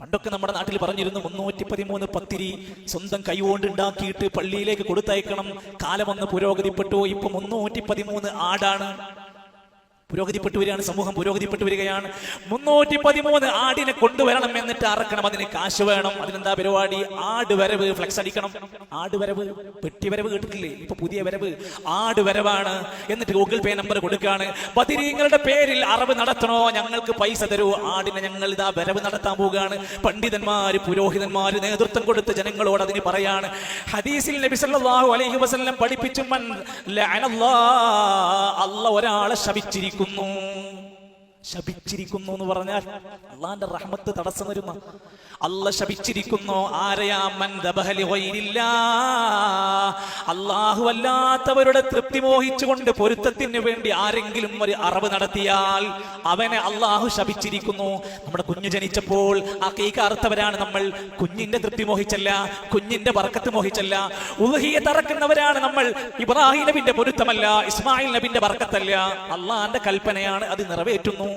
പണ്ടൊക്കെ നമ്മുടെ നാട്ടിൽ പറഞ്ഞിരുന്നു 313 പത്തിരി സ്വന്തം കൈകൊണ്ട് ഉണ്ടാക്കിയിട്ട് പള്ളിയിലേക്ക് കൊടുത്തയക്കണം. കാലമൊന്ന് പുരോഗതിപ്പെട്ടു. ഇപ്പൊ 313 ആടാണ്. പുരോഗതിപ്പെട്ടു വരികയാണ്, സമൂഹം പുരോഗതിപ്പെട്ടു വരികയാണ്. 313 ആടിനെ കൊണ്ടുവരണം, എന്നിട്ട് അറക്കണം. അതിന് കാശ് വേണം. അതിനെന്താ പരിപാടി? ആട് വരവ് ഫ്ലെക്സ് അടിക്കണം. ആട് വരവ്, പെട്ടി വരവ് കേട്ടിട്ടില്ലേ? ഇപ്പൊ പുതിയ വരവ് ആട് വരവാണ്. എന്നിട്ട് ഗൂഗിൾ പേ നമ്പർ കൊടുക്കാണ്. ബദരീങ്ങളുടെ പേരിൽ അറവ് നടത്തണോ? ഞങ്ങൾക്ക് പൈസ തരൂ, ആടിനെ ഞങ്ങൾ ഇതാ വരവ് നടത്താൻ പോവുകയാണ്. പണ്ഡിതന്മാര്, പുരോഹിതന്മാര് നേതൃത്വം കൊടുത്ത് ജനങ്ങളോട് അതിന് പറയാണ്. ഹദീസിൽ നബി സല്ലല്ലാഹു അലൈഹി വസല്ലം പഠിപ്പിച്ചു, മൻ ലഅനല്ലാഹ്, അല്ലാഹ് ഒരാളെ ശപിച്ചിരിക്കുന്നു. ശപിച്ചിരിക്കുന്നു എന്ന് പറഞ്ഞാൽ അള്ളാന്റെ റഹ്മത്ത് തടസ്സം വരുന്ന, അല്ലാഹ് ശപിച്ചിരിക്കുന്നു. ആരെയാ? മൻ ദബഹ ലിഗൈരില്ലാഹ്, അല്ലാഹു അല്ലാത്തവരുടെ തൃപ്തി മോഹിച്ചുകൊണ്ട് പൊരുത്തത്തിന് വേണ്ടി ആരെങ്കിലും ഒരു അറവ് നടത്തിയാൽ അവനെ അല്ലാഹു ശപിച്ചിരിക്കുന്നു. നമ്മുടെ കുഞ്ഞ് ജനിച്ചപ്പോൾ അഖീഖ അറുത്തവരാണ് നമ്മൾ. കുഞ്ഞിന്റെ തൃപ്തി മോഹിച്ചല്ല, കുഞ്ഞിന്റെ ബർക്കത്ത് മോഹിച്ചല്ല. ഉദ്ഹിയ്യത്ത് അറക്കുന്നവരാണ് നമ്മൾ. ഇബ്രാഹിം നബിന്റെ പൊരുത്തമല്ല, ഇസ്മായിൽ നബിന്റെ ബർക്കത്തല്ല. അള്ളാന്റെ കൽപ്പനയാണ്, അത് നിറവേറ്റുന്നു.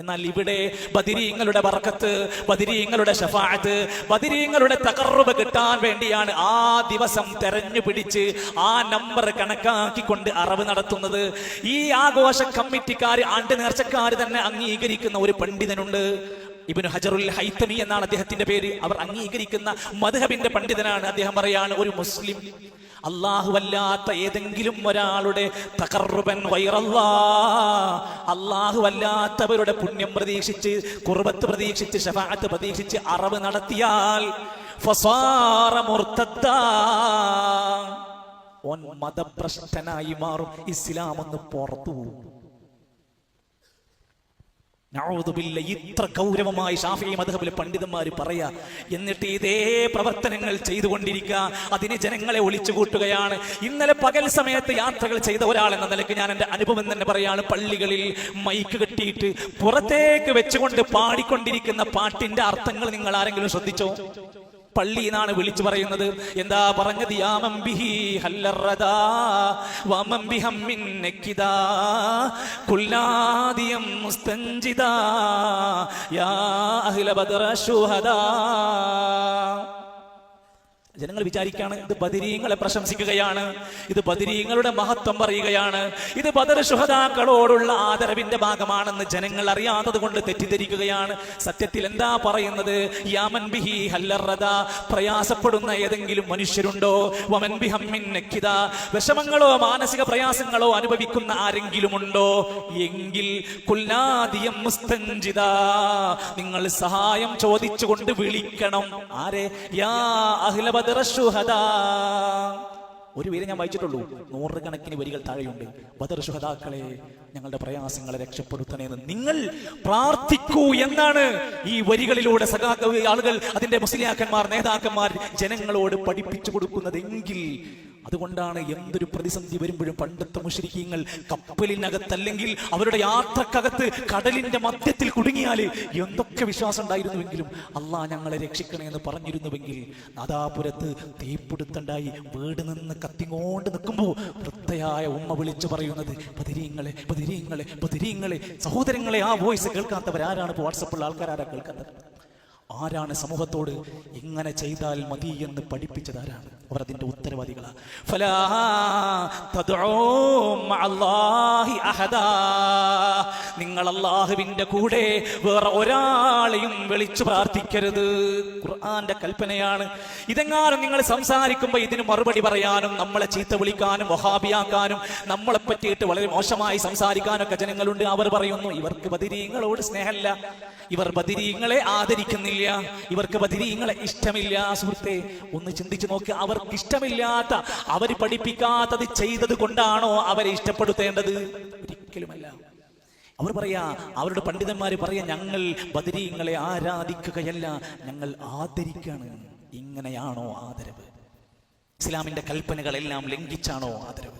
എന്നാൽ ഇവിടെ ബദരീങ്ങളുടെ ബർക്കത്ത്, ബദരീങ്ങളുടെ ശഫാഅത്ത്, ബദരീങ്ങളുടെ തഖർറുബ് കിട്ടാൻ വേണ്ടിയാണ് ആ ദിവസം തെരഞ്ഞു പിടിച്ച് ആ നമ്പർ കണക്കാക്കിക്കൊണ്ട് അറവ് നടത്തുന്നത്. ഈ ആഘോഷ കമ്മിറ്റിക്കാർ, ആണ്ട് നേർച്ചക്കാർ തന്നെ അംഗീകരിക്കുന്ന ഒരു പണ്ഡിതനുണ്ട്. ഇബ്നു ഹജറുൽ ഹൈതമി എന്നാണ് അദ്ദേഹത്തിന്റെ പേര്. അവർ അംഗീകരിക്കുന്ന മദ്ഹബിന്റെ പണ്ഡിതനാണ്. അദ്ദേഹം പറയാണ്, ഒരു മുസ്ലിം അല്ലാഹുവല്ലാത്ത ഏതെങ്കിലും ഒരാളുടെ തഖർറുബൻ ഗൈറല്ലാഹ്, അല്ലാഹുവല്ലാത്തവരുടെ പുണ്യം പ്രതീക്ഷിച്ച്, ഖുർബത്ത് പ്രതീക്ഷിച്ച്, ശഫാഅത്ത് പ്രതീക്ഷിച്ച് അറവ് നടത്തിയാൽ ഫസാറ മുർത്തദ്ദാ, ഓൻ മതഭ്രഷ്ടനായി മാറും. ഇസ്ലാം ഒന്ന് പുറത്തു പോകും. ഇത്ര ഗൗരവമായി ശാഫിഈ മദ്ഹബിലെ പണ്ഡിതന്മാര് പറയാ. എന്നിട്ട് ഇതേ പ്രവർത്തനങ്ങൾ ചെയ്തുകൊണ്ടിരിക്കുക, അതിന് ജനങ്ങളെ ഒളിച്ചുകൂട്ടുകയാണ്. ഇന്നലെ പകൽ സമയത്ത് യാത്രകൾ ചെയ്ത ഒരാൾ എന്ന നിലയ്ക്ക് ഞാൻ എൻ്റെ അനുഭവം തന്നെ പറയാണ്. പള്ളികളിൽ മൈക്ക് കെട്ടിയിട്ട് പുറത്തേക്ക് വെച്ചുകൊണ്ട് പാടിക്കൊണ്ടിരിക്കുന്ന പാട്ടിന്റെ അർത്ഥങ്ങൾ നിങ്ങൾ ആരെങ്കിലും ശ്രദ്ധിച്ചോ? പള്ളിന്നാണ് വിളിച്ചു പറയുന്നത്. എന്താ പറഞ്ഞത്? യാമൻ ബിഹി ഹല്ലറദാ വമൻ ബിഹമ്മിൻ നക്കിദാ കുല്ലാദിയം മുസ്തൻജിദാ യാ അഹ്ല ബദറ ശുഹദാ. ജനങ്ങൾ വിചാരിക്കുകയാണ് ഇത് ബദരീങ്ങളെ പ്രശംസിക്കുകയാണ്, ഇത് ബദരീങ്ങളുടെ മഹത്വം പറയുകയാണ്, ഇത് ബദർ ശുഹദാക്കളോടുള്ള ആദരവിന്റെ ഭാഗമാണെന്ന് ജനങ്ങൾ അറിയാത്തത് കൊണ്ട് തെറ്റിദ്ധരിക്കുകയാണ്. സത്യത്തിൽ എന്താ പറയുന്നത്? യാമൻ ബിഹി ഹല്ലറദാ, പ്രയാസപ്പെടുന്ന ഏതെങ്കിലും മനുഷ്യരുണ്ടോ? വമൻ ബിഹമ്മിൻ നക്കിദാ, വിഷമങ്ങളോ മാനസിക പ്രയാസങ്ങളോ അനുഭവിക്കുന്ന ആരെങ്കിലും ഉണ്ടോ? എങ്കിൽ കുല്ലാദിയം മുസ്തൻജിദാ, നിങ്ങൾ സഹായം ചോദിച്ചുകൊണ്ട് വിളിക്കണം. ആരെ? യാ അഹ്ല ബദർ ശുഹദാ. ഒരു പേര് ഞാൻ വായിച്ചിട്ടുള്ളൂ, 100 കണക്കിന് വരികൾ താഴെയുണ്ട്. ബദർ ശുഹദാക്കളെ, ഞങ്ങളുടെ പ്രയാസങ്ങളെ രക്ഷപ്പെടുത്തണേന്ന് നിങ്ങൾ പ്രാർത്ഥിക്കൂ എന്നാണ് ഈ വരികളിലൂടെ ആളുകൾ, അതിന്റെ മുസ്ലിയാക്കന്മാർ, നേതാക്കന്മാർ ജനങ്ങളോട് പഠിപ്പിച്ചു കൊടുക്കുന്നതെങ്കിൽ. അതുകൊണ്ടാണ് എന്തൊരു പ്രതിസന്ധി വരുമ്പോഴും പണ്ടത്തെ മുശ്രിക്കീങ്ങൾ കപ്പലിനകത്തല്ലെങ്കിൽ അവരുടെ യാത്രക്കകത്ത് കടലിന്റെ മധ്യത്തിൽ കുടുങ്ങിയാൽ എന്തൊക്കെ വിശ്വാസം ഉണ്ടായിരുന്നുവെങ്കിലും അള്ളാഹ് ഞങ്ങളെ രക്ഷിക്കണേ എന്ന് പറഞ്ഞിരുന്നുവെങ്കിൽ, നാദാപുരത്ത് തീപിടുത്തണ്ടായി വീട് നിന്ന് കത്തിങ്ങോണ്ട് നിൽക്കുമ്പോൾ വൃദ്ധയായ ഉമ്മ വിളിച്ചു പറയുന്നത്, ബദരീങ്ങളെ ബദരീങ്ങളെ ബദരീങ്ങളെ. സഹോദരങ്ങളെ, ആ വോയിസ് കേൾക്കാത്തവരാരാണ്? ഇപ്പോൾ വാട്സപ്പുള്ള ആൾക്കാരാരാ കേൾക്കാത്തത്? ആരാണ് സമൂഹത്തോട് ഇങ്ങനെ ചെയ്താൽ മതി എന്ന് പഠിപ്പിച്ചത്? ആരാണ്? അവർ അതിന്റെ ഉത്തരവാദികളാണ്. ഫലാ തദ്ഉ മഅല്ലാഹി അഹദാ, നിങ്ങൾ അല്ലാഹുവിന്റെ കൂടെ വേറെ ഒരാളെയും വിളിച്ചു പ്രാർത്ഥിക്കരുത്. ഖുർആന്റെ കൽപ്പനയാണ്. ഇതെങ്ങാനും നിങ്ങൾ സംസാരിക്കുമ്പോൾ ഇതിന് മറുപടി പറയാനും, നമ്മളെ ചീത്ത വിളിക്കാനും, വഹാബിയാക്കാനും, നമ്മളെ പറ്റിയിട്ട് വളരെ മോശമായി സംസാരിക്കാനൊക്കെ ജനങ്ങളുണ്ട്. അവർ പറയുന്നു, ഇവർക്ക് ബദരീങ്ങളോട് സ്നേഹമില്ല, ഇവർ ബദരീങ്ങളെ ആദരിക്കുന്നില്ല, ഇവർക്ക് ബദരീങ്ങളെ ഇഷ്ടമില്ല. സുഹൃത്തെ, ഒന്ന് ചിന്തിച്ചു നോക്ക്. അവർക്ക് ഇഷ്ടമില്ലാത്ത, അവർ പഠിപ്പിക്കാത്തത് ചെയ്തത് കൊണ്ടാണോ അവരെ ഇഷ്ടപ്പെടുത്തേണ്ടത്? ഒരിക്കലുമല്ല. അവർ പറയാ, അവരുടെ പണ്ഡിതന്മാര് പറയാ, ഞങ്ങൾ ബദരീങ്ങളെ ആരാധിക്കുകയല്ല, ഞങ്ങൾ ആദരിക്കാണ്. ഇങ്ങനെയാണോ ആദരവ്? ഇസ്ലാമിന്റെ കൽപ്പനകളെല്ലാം ലംഘിച്ചാണോ ആദരവ്?